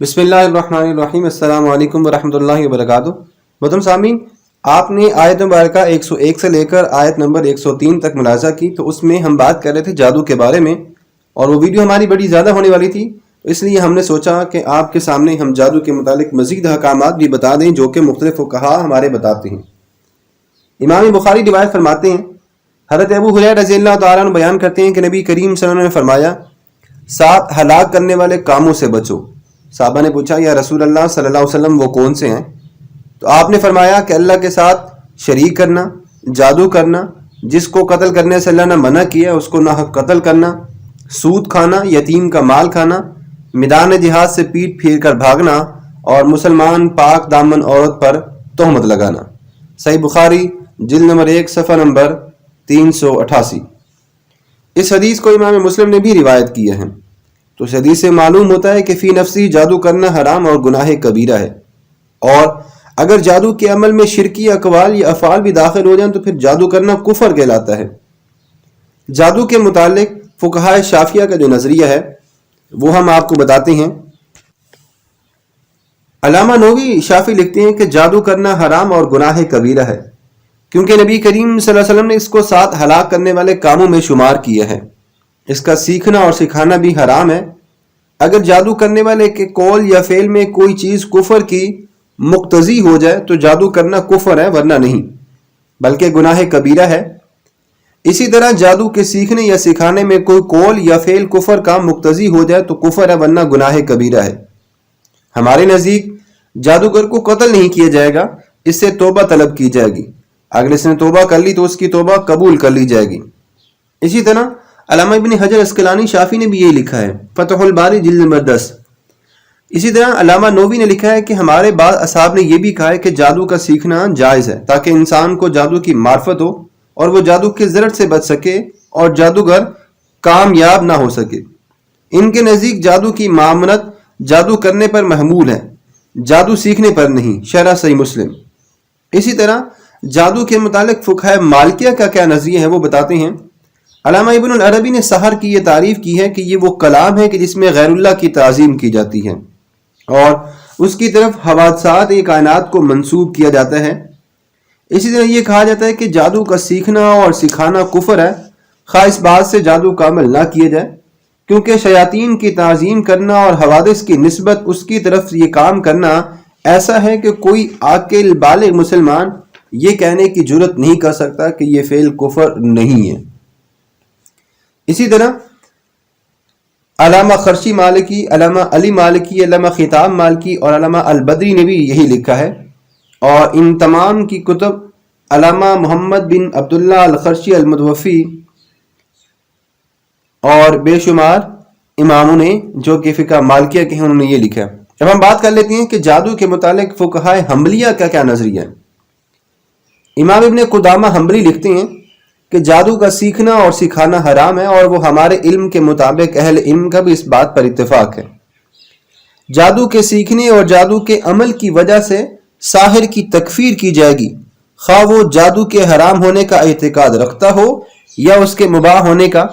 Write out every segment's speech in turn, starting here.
بسم اللہ الرحمن الرحیم۔ السلام علیکم ورحمۃ اللہ وبرکاتہ۔ محترم سامعین، آپ نے آیت مبارکہ 101 سے لے کر آیت نمبر 103 تک ملاحظہ کی، تو اس میں ہم بات کر رہے تھے جادو کے بارے میں، اور وہ ویڈیو ہماری بڑی زیادہ ہونے والی تھی، تو اس لیے ہم نے سوچا کہ آپ کے سامنے ہم جادو کے متعلق مزید احکامات بھی بتا دیں جو کہ مختلف فقہا ہمارے بتاتے ہیں۔ امام بخاری روایت فرماتے ہیں، حضرت ابو ہریرہ رضی اللہ تعالیٰ عنہ بیان کرتے ہیں کہ نبی کریم صلی اللہ علیہ وسلم نے فرمایا، 7 ہلاک کرنے والے کاموں سے بچو۔ صحابہ نے پوچھا، یا رسول اللہ صلی اللہ علیہ وسلم وہ کون سے ہیں؟ تو آپ نے فرمایا کہ اللہ کے ساتھ شریک کرنا، جادو کرنا، جس کو قتل کرنے سے اللہ نے منع کیا اس کو ناحق قتل کرنا، سود کھانا، یتیم کا مال کھانا، میدان جہاد سے پیٹ پھیر کر بھاگنا، اور مسلمان پاک دامن عورت پر تہمت لگانا۔ صحیح بخاری جلد نمبر 1 صفحہ نمبر 388۔ اس حدیث کو امام مسلم نے بھی روایت کیا ہے۔ تو اس حدیث سے معلوم ہوتا ہے کہ فی نفسی جادو کرنا حرام اور گناہ کبیرہ ہے، اور اگر جادو کے عمل میں شرکی اقوال یا افعال بھی داخل ہو جائیں تو پھر جادو کرنا کفر کہلاتا ہے۔ جادو کے متعلق فقہائے شافعیہ کا جو نظریہ ہے وہ ہم آپ کو بتاتے ہیں۔ علامہ نووی شافعی لکھتے ہیں کہ جادو کرنا حرام اور گناہ کبیرہ ہے، کیونکہ نبی کریم صلی اللہ علیہ وسلم نے اس کو 7 ہلاک کرنے والے کاموں میں شمار کیا ہے۔ اس کا سیکھنا اور سکھانا بھی حرام ہے۔ اگر جادو کرنے والے کے قول یا فعل میں کوئی چیز کفر کی مقتضی ہو جائے تو جادو کرنا کفر ہے، ورنہ نہیں، بلکہ گناہ کبیرہ ہے۔ اسی طرح جادو کے سیکھنے یا سکھانے میں کوئی قول یا فعل کفر کا مقتضی ہو جائے تو کفر ہے، ورنہ گناہ کبیرہ ہے۔ ہمارے نزدیک جادوگر کو قتل نہیں کیا جائے گا، اس سے توبہ طلب کی جائے گی۔ اگر اس نے توبہ کر لی تو اس کی توبہ قبول کر لی جائے گی۔ اسی طرح علامہ ابن حجر اسقلانی شافعی نے بھی یہی لکھا ہے، فتح الباری جلد نمبر 10۔ اسی طرح علامہ نووی نے لکھا ہے کہ ہمارے بعض اصحاب نے یہ بھی کہا ہے کہ جادو کا سیکھنا جائز ہے، تاکہ انسان کو جادو کی معرفت ہو اور وہ جادو کے ضرر سے بچ سکے اور جادوگر کامیاب نہ ہو سکے۔ ان کے نزدیک جادو کی مامنت جادو کرنے پر محمول ہے، جادو سیکھنے پر نہیں۔ شرح صحیح مسلم۔ اسی طرح جادو کے متعلق فقہائے مالکیہ کا کیا نظریہ ہے وہ بتاتے ہیں۔ علامہ ابن العربی نے سحر کی یہ تعریف کی ہے کہ یہ وہ کلام ہے کہ جس میں غیر اللہ کی تعظیم کی جاتی ہے اور اس کی طرف حوادثات کائنات کو منسوب کیا جاتا ہے۔ اسی طرح یہ کہا جاتا ہے کہ جادو کا سیکھنا اور سکھانا کفر ہے، خواہ اس بات سے جادو کا عمل نہ کیا جائے، کیونکہ شیاطین کی تعظیم کرنا اور حوادث کی نسبت اس کی طرف یہ کام کرنا ایسا ہے کہ کوئی عاقل بالغ مسلمان یہ کہنے کی جرت نہیں کر سکتا کہ یہ فعل کفر نہیں ہے۔ اسی طرح علامہ خرشی مالکی، علامہ علی مالکی، علامہ خطاب مالکی اور علامہ البدری نے بھی یہی لکھا ہے، اور ان تمام کی کتب علامہ محمد بن عبداللہ الخرشی المتوفی اور بے شمار اماموں نے جو کہ فقہ مالکیہ کے ہیں انہوں نے یہ لکھا ہے۔ اب ہم بات کر لیتے ہیں کہ جادو کے متعلق فقہائے حنبلیہ کا کیا نظریہ ہے۔ امام ابن قدامہ حنبلی لکھتے ہیں کہ جادو کا سیکھنا اور سکھانا حرام ہے، اور وہ ہمارے علم کے مطابق اہل علم کا بھی اس بات پر اتفاق ہے۔ جادو کے سیکھنے اور جادو کے عمل کی وجہ سے ساحر کی تکفیر کی جائے گی، خواہ وہ جادو کے حرام ہونے کا اعتقاد رکھتا ہو یا اس کے مباح ہونے کا۔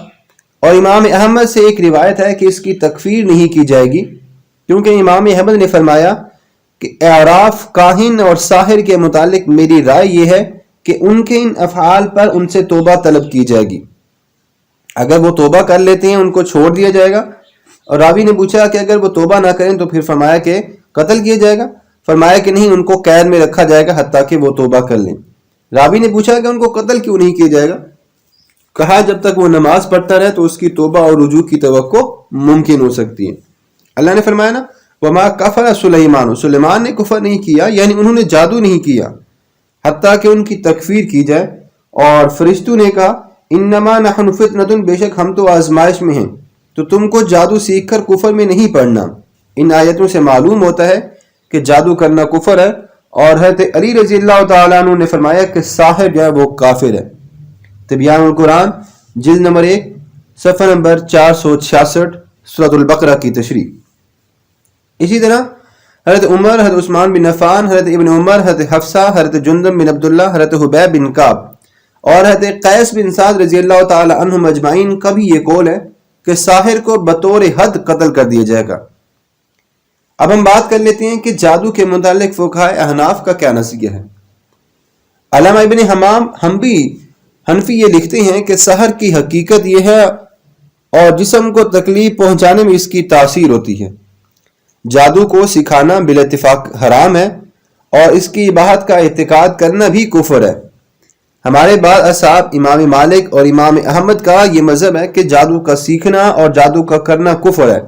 اور امام احمد سے ایک روایت ہے کہ اس کی تکفیر نہیں کی جائے گی، کیونکہ امام احمد نے فرمایا کہ اعراف کاہن اور ساحر کے متعلق میری رائے یہ ہے کہ ان کے ان افعال پر ان سے توبہ طلب کی جائے گی۔ اگر وہ توبہ کر لیتے ہیں ان کو چھوڑ دیا جائے گا۔ اور راوی نے پوچھا کہ اگر وہ توبہ نہ کریں تو پھر فرمایا کہ قتل کیا جائے گا؟ فرمایا کہ نہیں، ان کو قید میں رکھا جائے گا حتیٰ کہ وہ توبہ کر لیں۔ راوی نے پوچھا کہ ان کو قتل کیوں نہیں کیا جائے گا؟ کہا جب تک وہ نماز پڑھتا رہے تو اس کی توبہ اور رجوع کی توقع ممکن ہو سکتی ہے۔ اللہ نے فرمایا نا، وما کفر سلیمان، سلیمان نے کفر نہیں کیا، یعنی انہوں نے جادو نہیں کیا حتیٰ کہ ان کی تکفیر کی جائے۔ اور فرشتوں نے کہا، انما نحن فتنۃ، بے شک ہم تو آزمائش میں ہیں، تو تم کو جادو سیکھ کر کفر میں نہیں پڑنا۔ ان آیتوں سے معلوم ہوتا ہے کہ جادو کرنا کفر ہے، اور حضرت علی رضی اللہ تعالیٰ عنہ نے فرمایا کہ ساحر جو ہے وہ کافر ہے۔ تبیان القرآن جلد نمبر 1 صفحہ نمبر 466، سورۃ البقرہ کی تشریح۔ اسی طرح حضرت عمر، حضرت عثمان بن عفان، حضرت ابن عمر، حضرت حفصہ، حضرت جندب بن عبداللہ، حضرت حبیب بن کعب اور حضرت قیس بن سعد رضی اللہ تعالی عنہم اجمعین کا بھی یہ قول ہے کہ ساحر کو بطور حد قتل کر دیا جائے گا۔ اب ہم بات کر لیتے ہیں کہ جادو کے متعلق فقہاء احناف کا کیا نظریہ ہے۔ علامہ ابن حمام حنفی یہ لکھتے ہیں کہ سحر کی حقیقت یہ ہے اور جسم کو تکلیف پہنچانے میں اس کی تاثیر ہوتی ہے۔ جادو کو سکھانا بالاتفاق حرام ہے اور اس کی اباحت کا اعتقاد کرنا بھی کفر ہے۔ ہمارے بعض اصحاب امام مالک اور امام احمد کا یہ مذہب ہے کہ جادو کا سیکھنا اور جادو کا کرنا کفر ہے،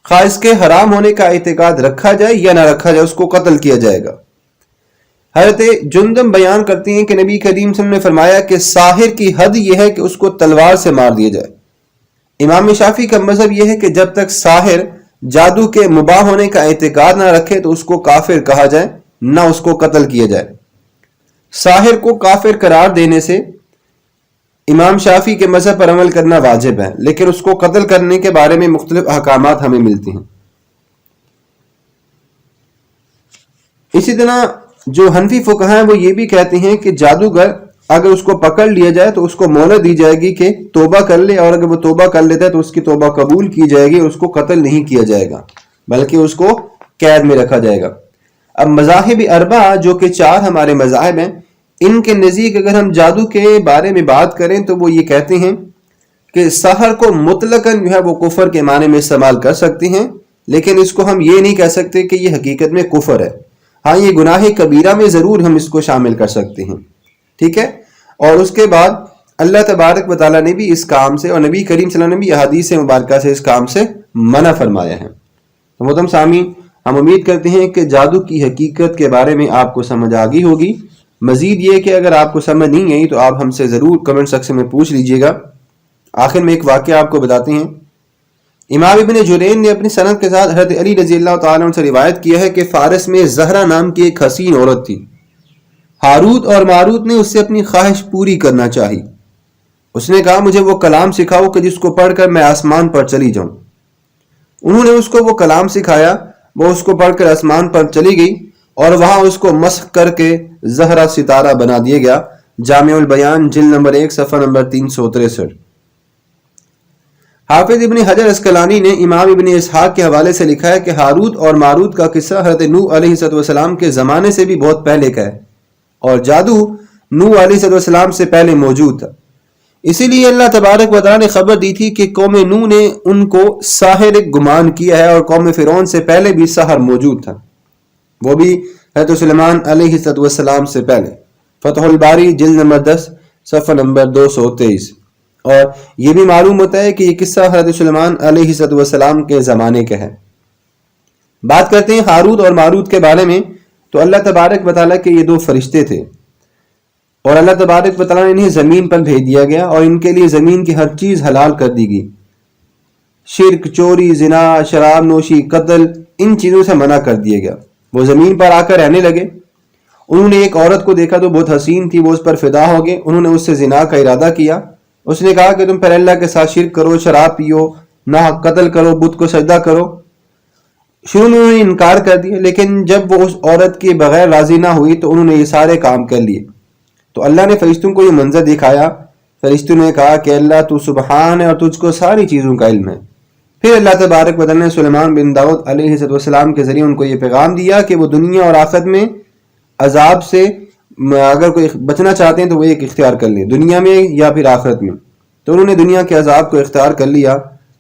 خواہ اس کے حرام ہونے کا اعتقاد رکھا جائے یا نہ رکھا جائے، اس کو قتل کیا جائے گا۔ حضرت جندم بیان کرتی ہیں کہ نبی کریم صلی اللہ علیہ وسلم نے فرمایا کہ ساحر کی حد یہ ہے کہ اس کو تلوار سے مار دیا جائے۔ امام شافعی کا مذہب یہ ہے کہ جب تک ساحر جادو کے مباح ہونے کا اعتقاد نہ رکھے تو اس کو کافر کہا جائے، نہ اس کو قتل کیا جائے۔ ساحر کو کافر قرار دینے سے امام شافعی کے مذہب پر عمل کرنا واجب ہے، لیکن اس کو قتل کرنے کے بارے میں مختلف احکامات ہمیں ملتے ہیں۔ اسی طرح جو حنفی فقہاء ہیں وہ یہ بھی کہتے ہیں کہ جادوگر اگر اس کو پکڑ لیا جائے تو اس کو مہلت دی جائے گی کہ توبہ کر لے، اور اگر وہ توبہ کر لیتا ہے تو اس کی توبہ قبول کی جائے گی، اس کو قتل نہیں کیا جائے گا بلکہ اس کو قید میں رکھا جائے گا۔ اب مذاہب اربعہ جو کہ 4 ہمارے مذاہب ہیں، ان کے نزدیک اگر ہم جادو کے بارے میں بات کریں تو وہ یہ کہتے ہیں کہ سحر کو مطلقاً جو ہے وہ کفر کے معنی میں استعمال کر سکتے ہیں، لیکن اس کو ہم یہ نہیں کہہ سکتے کہ یہ حقیقت میں کفر ہے۔ ہاں یہ گناہ کبیرہ میں ضرور ہم اس کو شامل کر سکتے ہیں، ٹھیک ہے۔ اور اس کے بعد اللہ تبارک و تعالیٰ نے بھی اس کام سے اور نبی کریم صلی اللہ علیہ وسلم نے بھی احادیث مبارکہ سے اس کام سے منع فرمایا ہے۔ تو محترم سامعین، ہم امید کرتے ہیں کہ جادو کی حقیقت کے بارے میں آپ کو سمجھ آ گئی ہوگی۔ مزید یہ کہ اگر آپ کو سمجھ نہیں آئی تو آپ ہم سے ضرور کمنٹ سیکشن میں پوچھ لیجئے گا۔ آخر میں ایک واقعہ آپ کو بتاتے ہیں۔ امام ابن جرین نے اپنی سند کے ساتھ حضرت علی رضی اللہ تعالیٰ عنہ سے روایت کیا ہے کہ فارس میں زہرا نام کی ایک حسین عورت تھی۔ ہاروت اور ماروت نے اس سے اپنی خواہش پوری کرنا چاہی۔ اس نے کہا مجھے وہ کلام سکھاؤ کہ جس کو پڑھ کر میں آسمان پر چلی جاؤں۔ انہوں نے اس کو وہ کلام سکھایا، وہ اس کو پڑھ کر آسمان پر چلی گئی اور وہاں اس کو مسخ کر کے زہرا ستارہ بنا دیا گیا۔ جامع البیان جلد نمبر 1 صفحہ نمبر 363۔ حافظ ابن حجر اسقلانی نے امام ابن اسحاق کے حوالے سے لکھا ہے کہ ہاروت اور ماروت کا قصہ حضرت نوح علیہ السلام کے زمانے سے بھی بہت پہلے کا ہے، اور جادو نوح علیہ السلام سے پہلے موجود تھا۔ اسی لیے اللہ تبارک و تعالیٰ نے خبر دی تھی کہ قوم نوح نے ان کو ساحر گمان کیا ہے، اور قوم فرعون سے پہلے بھی سحر موجود تھا، وہ بھی حضرت سلیمان علیہ السلام سے پہلے۔ فتح الباری جلد نمبر 10 صفحہ نمبر 223۔ اور یہ بھی معلوم ہوتا ہے کہ یہ قصہ حضرت سلیمان علیہ السلام کے زمانے کا ہے۔ بات کرتے ہیں ہاروت اور ماروت کے بارے میں، تو اللہ تبارک و تعالیٰ کے یہ 2 فرشتے تھے، اور اللہ تبارک و تعالیٰ نے انہیں زمین پر بھیج دیا گیا، اور ان کے لیے زمین کی ہر چیز حلال کر دی گئی۔ شرک، چوری، زنا، شراب نوشی، قتل، ان چیزوں سے منع کر دیا گیا۔ وہ زمین پر آ کر رہنے لگے۔ انہوں نے ایک عورت کو دیکھا تو بہت حسین تھی، وہ اس پر فدا ہو گئے۔ انہوں نے اس سے زنا کا ارادہ کیا۔ اس نے کہا کہ تم پہلے اللہ کے ساتھ شرک کرو، شراب پیو، ناحق قتل کرو، بت کو سجدہ کرو۔ شروع میں انہوں نے انکار کر دیا، لیکن جب وہ اس عورت کے بغیر راضی نہ ہوئی تو انہوں نے یہ سارے کام کر لیے۔ تو اللہ نے فرشتوں کو یہ منظر دکھایا۔ فرشتوں نے کہا کہ اللہ تو سبحان ہے اور تجھ کو ساری چیزوں کا علم ہے۔ پھر اللہ تبارک و تعالیٰ نے سلیمان بن داؤد علیہ السلام کے ذریعے ان کو یہ پیغام دیا کہ وہ دنیا اور آخرت میں عذاب سے اگر کوئی بچنا چاہتے ہیں تو وہ ایک اختیار کر لیں، دنیا میں یا پھر آخرت میں۔ تو انہوں نے دنیا کے عذاب کو اختیار کر لیا،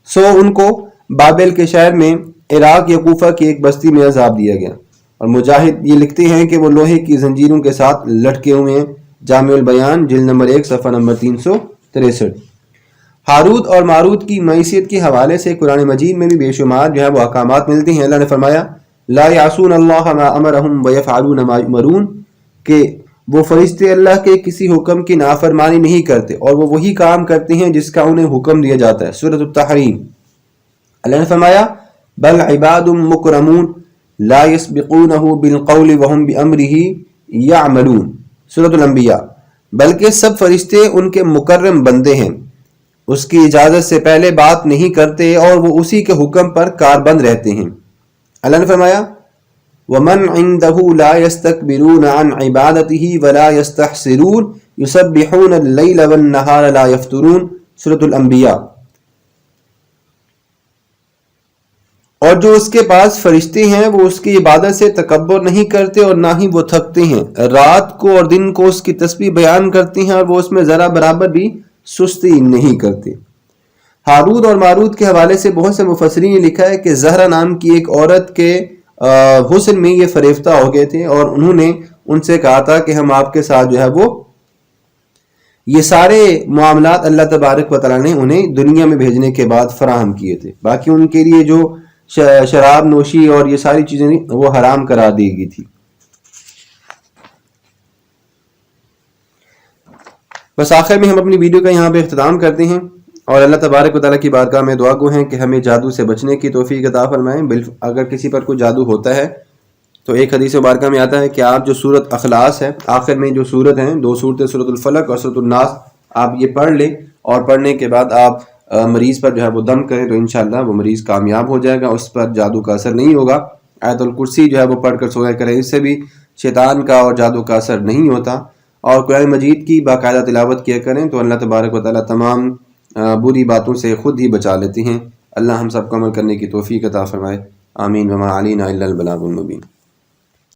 سو ان کو بابل کے شہر میں عراق یا کوفہ کی ایک بستی میں عذاب دیا گیا۔ اور مجاہد یہ لکھتے ہیں کہ وہ لوہے کی زنجیروں کے ساتھ لٹکے ہوئے ہیں۔ جامع البیان جلد نمبر 1 صفحہ نمبر 363۔ ہاروت اور ماروت کی معیشت کے حوالے سے قرآن مجید میں بھی بے شمار جو ہے وہ احکامات ملتے ہیں۔ اللہ نے فرمایا لا یعصون اللہ ما امرہم ویفعلون ما یؤمرون، کہ وہ فرشتے اللہ کے کسی حکم کی نافرمانی نہیں کرتے اور وہ وہی کام کرتے ہیں جس کا انہیں حکم دیا جاتا ہے۔ سورۃ التحریم۔ اللہ نے فرمایا بل عباد مکرمون لا یسبقونہ بالقول وہم بامرہ یعملون۔ سورۃ الانبیاء۔ بلکہ سب فرشتے ان کے مکرم بندے ہیں، اس کی اجازت سے پہلے بات نہیں کرتے اور وہ اسی کے حکم پر کاربند رہتے ہیں۔ اللہ نے فرمایا وَمَنْ عِنْدَهُ لَا يَسْتَكْبِرُونَ عَنْ عِبَادَتِهِ وَلَا يَسْتَحْسِرُونَ يُسَبِّحُونَ اللَّيْلَ وَالنَّهَارَ لَا يَفْتُرُونَ۔ سورۃ الانبیاء۔ اور جو اس کے پاس فرشتے ہیں وہ اس کی عبادت سے تکبر نہیں کرتے اور نہ ہی وہ تھکتے ہیں، رات کو اور دن کو اس کی تسبیح بیان کرتے ہیں اور وہ اس میں ذرا برابر بھی سستی نہیں کرتے۔ ہاروت اور ماروت کے حوالے سے بہت سے مفسرین نے لکھا ہے کہ زہرا نام کی ایک عورت کے حسن میں یہ فریفتہ ہو گئے تھے اور انہوں نے ان سے کہا تھا کہ ہم آپ کے ساتھ جو ہے وہ یہ سارے معاملات اللہ تبارک و تعالیٰ نے انہیں دنیا میں بھیجنے کے بعد فراہم کیے تھے، باقی ان کے لیے جو شراب نوشی اور یہ ساری چیزیں وہ حرام کرا دی گئی تھی۔ بس آخر میں ہم اپنی ویڈیو کا یہاں پہ اختتام کرتے ہیں اور اللہ تبارک و تعالیٰ کی بارگاہ میں دعا گو ہیں کہ ہمیں جادو سے بچنے کی توفیق عطا فرمائیں۔ اگر کسی پر کوئی جادو ہوتا ہے تو ایک حدیث مبارکہ میں آتا ہے کہ آپ جو سورت اخلاص ہے، آخر میں جو سورت ہیں 2 صورتیں، سورت الفلق اور سورت الناس، آپ یہ پڑھ لیں اور پڑھنے کے بعد آپ مریض پر جو ہے وہ دم کریں تو انشاءاللہ وہ مریض کامیاب ہو جائے گا، اس پر جادو کا اثر نہیں ہوگا۔ آیت الکرسی جو ہے وہ پڑھ کر سویا کریں، اس سے بھی شیطان کا اور جادو کا اثر نہیں ہوتا، اور قرآن مجید کی باقاعدہ تلاوت کیا کریں تو اللہ تبارک و تعالیٰ تمام بری باتوں سے خود ہی بچا لیتے ہیں۔ اللہ ہم سب کو عمل کرنے کی توفیق عطا فرمائے، آمین۔ وما علینا الا البلاغ المبین۔